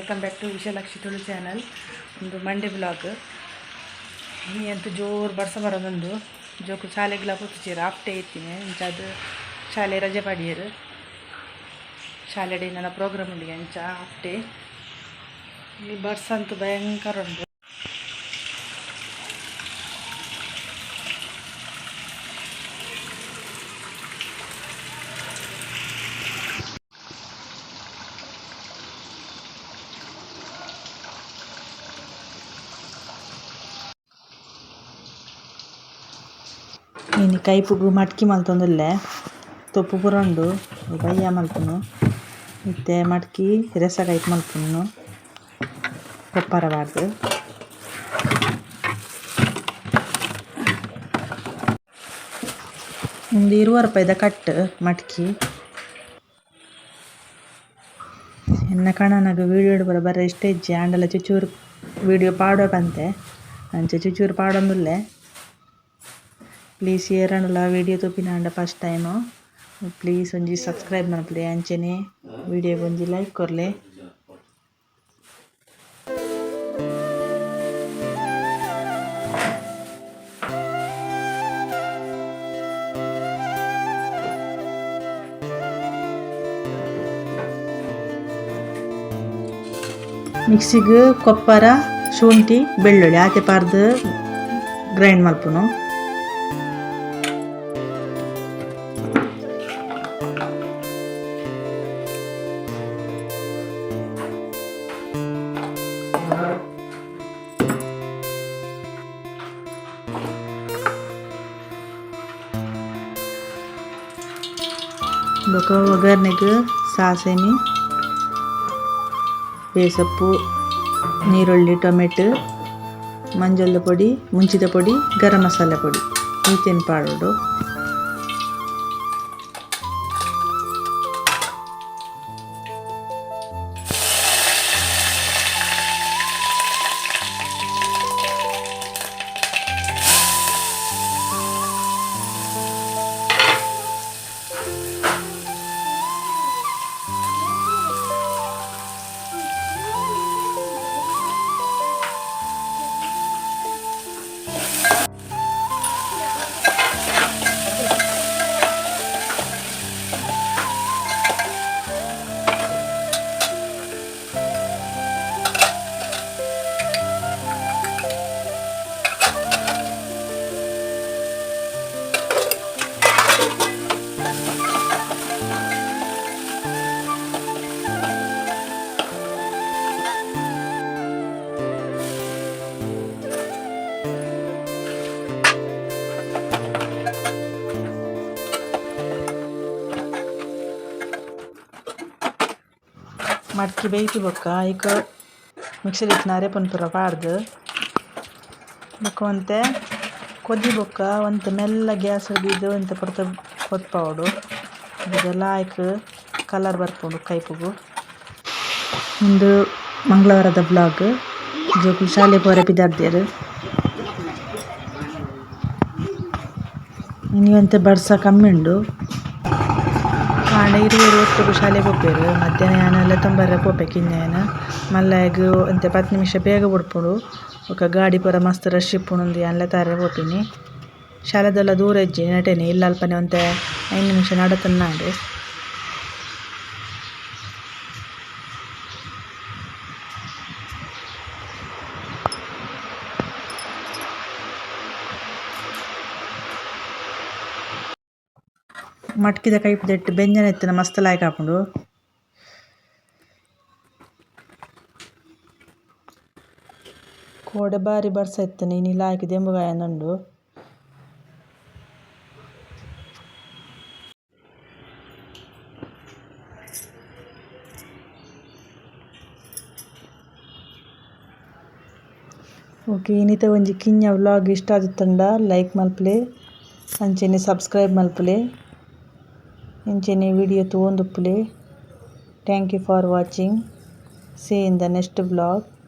Welcome back to Vishalakshi Tulu channel. ಒಂದು Monday blog ಈ ಅಂತ ಜೋರು ಬರ್ಸ ಬರೋದೊಂದು ಜೋಕು ಶಾಲೆಗೆಲ್ಲ ಕೂತಿದ್ದೀರ ಆಫ್ಟೇ ಇರ್ತೀನಿ ಅದು ಶಾಲೆ ರಜೆ ಪಡಿಯರು ಶಾಲೆ ನನ್ನ ಪ್ರೋಗ್ರಾಮ್ ಉಂಡಿಗೆ ಅಂಚ ಆಫ್ಟೇ ಈ ಬರ್ಸ ಅಂತೂ ಭಯಂಕರ ಉಂಟು. ಇನ್ನು ಕೈಪುಗು ಮಟ್ಕಿ ಮಲ್ತೊಂದುಲ್ಲೆ ತೊಪ್ಪು ಪೂರ ಉಂಡು ಬಯ್ಯ ಮಲ್ಪುನು ಮತ್ತೆ ಮಟ್ಕಿ ರಸ ಕೈಪ್ ಮಲ್ಪುನು ಕೊಪ್ಪರಬಾರ್ದು. ಒಂದು 20 ರೂಪಾಯಿದ ಕಟ್ ಮಟ್ಕಿ ಎನ್ನ ಕಣನಾಗ ವೀಡಿಯೋ ಇಡ್ಬಾರ ಬರ ಇಷ್ಟ ಇಜ್ಜಿ ಆಂಡಲ ಚುಚೂರು ವೀಡಿಯೋ ಪಾಡೋಕಂತೆ ಅಂಚೆ ಚುಚೂರು ಪಾಡೊಂದುಲ್ಲೆ. ಪ್ಲೀಸ್ ಏರಣ್ಣಲ ವೀಡಿಯೋ ತೂಪಿನಾಂಡ ಫಸ್ಟ್ ಟೈಮು ಪ್ಲೀಸ್ ಒಂಜಿ ಸಬ್ಸ್ಕ್ರೈಬ್ ಮಲ್ಪಲೆ ಅಂಚೆನೆ ವೀಡಿಯೋಗೆ ಒಂಜಿ ಲೈಕ್ ಕೊರ್ಲೆ. ಮಿಕ್ಸಿಗೆ ಕೊಪ್ಪರ ಶುಂಠಿ ಬೆಳ್ಳುಳ್ಳಿ ಆತೆ ಪಾರ್ದು ಗ್ರೈಂಡ್ ಮಲ್ಪುನು. ಬೊಕ ಒಗ್ಗರ್ನೆಗ್ ಸಾಸೆನಿ ಬೇಸಪ್ಪು ನೀರುಳ್ಳಿ ಟೊಮೆಟೊ ಮಂಜಲ್ದ ಪೊಡಿ ಮುಂಚಿದ ಪೊಡಿ ಗರಂ ಮಸಾಲೆ ಪೊಡಿ ಈತೇನು ಪಾಡೋಡು. ಮಡ್ಕಿ ಬೇಯ್ತು ಬೊಕ್ಕ ಈಗ ಮಿಕ್ಸಿಲಿ ಇಟ್ನಾರೆ ಪನ್ಪುರ ಪಾಡ್ದು ಬೊಕ್ಕ ಒಂತೆ ಕೊದ್ದಿ ಬೊಕ್ಕ ಒಂತೆ ಮೆಲ್ಲ ಗ್ಯಾಸ್ ಹಿಡಿದು ಒಂತೆ ಪುರತ ಕೊತ್ಪವಡು ಇದೆಲ್ಲ ಆಯ್ಕೆ ಕಲರ್ ಬರ್ಪುಂಡು ಕೈಪುಗು. ಇಂದು ಮಂಗಳವಾರದ ಬ್ಲಾಗ್ ಜೋಕು ಶಾಲೆ ಪೋರೆ ಪಿದಾರ್ದ್ಯರು ಇನ್ನಿವಂತೆ ಬರ್ಸ ಕಮ್ಮಿ ಉಂಡು ಕಾಂಡ 20 ಶಾಲೆ ಪೋಪೆರು ಮಧ್ಯಾಹ್ನ ಎಲ್ಲ ತೊಂಬರ ಪೋಪೆಕ್ ಇನ್ನೇನು ಮಲ್ಲಾಗ ಒಂತೆ 10 ನಿಮಿಷ ಬೇಗ ಬಿಡ್ಪುಡು ఒక ಗಾಡಿ ಪೂರ ಮಸ್ತ್ ರಶ್ ಇಪ್ಪುನುಂದು ಎಲ್ಲ ತಾರೆ ಪೋಪಿನಿ. ಶಾಲೆದೆಲ್ಲ ದೂರ ಇಜ್ಜಿ ನಟೇನಿ ಇಲ್ಲ ಅಲ್ಪನೆ ಒಂತೆ 5 ನಿಮಿಷ ನಡತನ್ನಾಡು. ಮಟ್ಕಿದ ಕೈಪುದೆಟ್ಟು ಬೆಂಜನ ಎತ್ತಿನ ಮಸ್ತ್ ಲಾಯ್ಕ್ ಹಾಪುಂಡು. ಕೋಡೆ ಬಾರಿ ಬರ್ಸ ಎತ್ತನೆ ಇನಿ ಲಾಯ್ಕ್ ದೆಂಬುಗಾಯನುಂಡು. ಓಕೆ ಇನ್ನಿತ ಒಂಜಿ ಕಿಂಜ ವ್ಲಾಗ್ ಇಷ್ಟ ಆದಿತ್ತಂಡ ಲೈಕ್ ಮಲ್ಪಲೆ ಅಂಚೆನೆ ಸಬ್ಸ್ಕ್ರೈಬ್ ಮಲ್ಪಲೆ ಇಂಚೆನೆ ವಿಡಿಯೋ ತೂವೊಂದುಪ್ಪುಲೆ. Thank you for watching. See you in the next vlog.